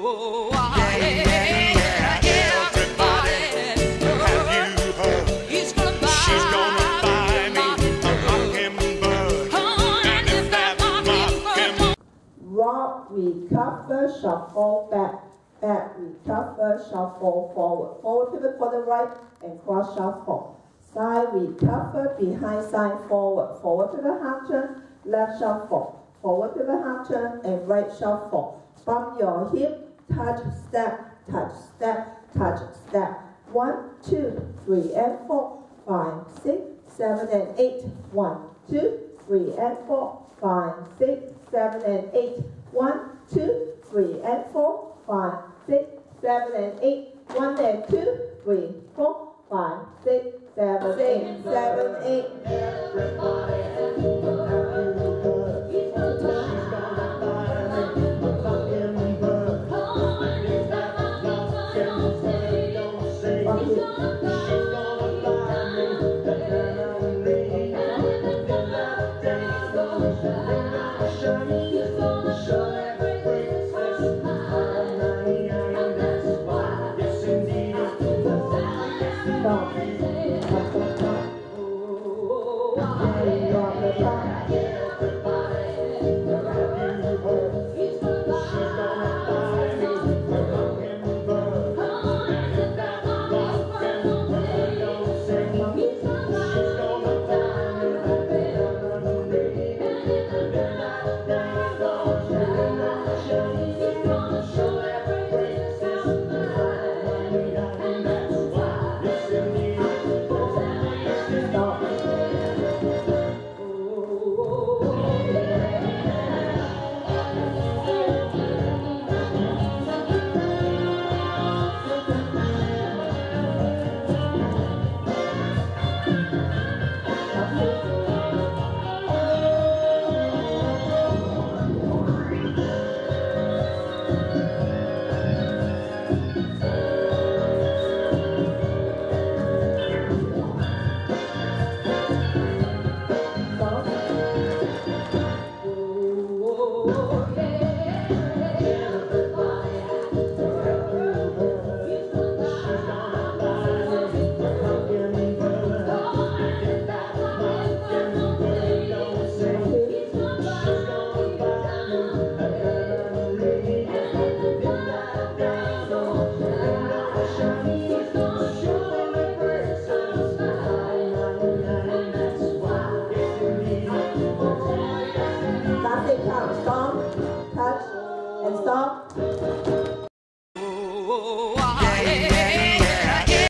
Rock, recover, shuffle, back, back, recover, shuffle, forward. Forward pivot for the right and cross shuffle. Side, recover, behind, side, forward. Forward pivot, half turn, left shuffle. Forward pivot, half turn, and right shuffle. Bump your hip, touch, step, touch, step, touch, step. 1, 2, 3, and 4, 5, 6, 7, and 8. 1, 2, 3, and 4, 5, 6, 7, and 8. 1, 2, 3, and 4, 5, 6, 7, and 8. 1 and 2, 3, 4, 5, 6, 7, 8, 7, 8. Stop, touch, and stop.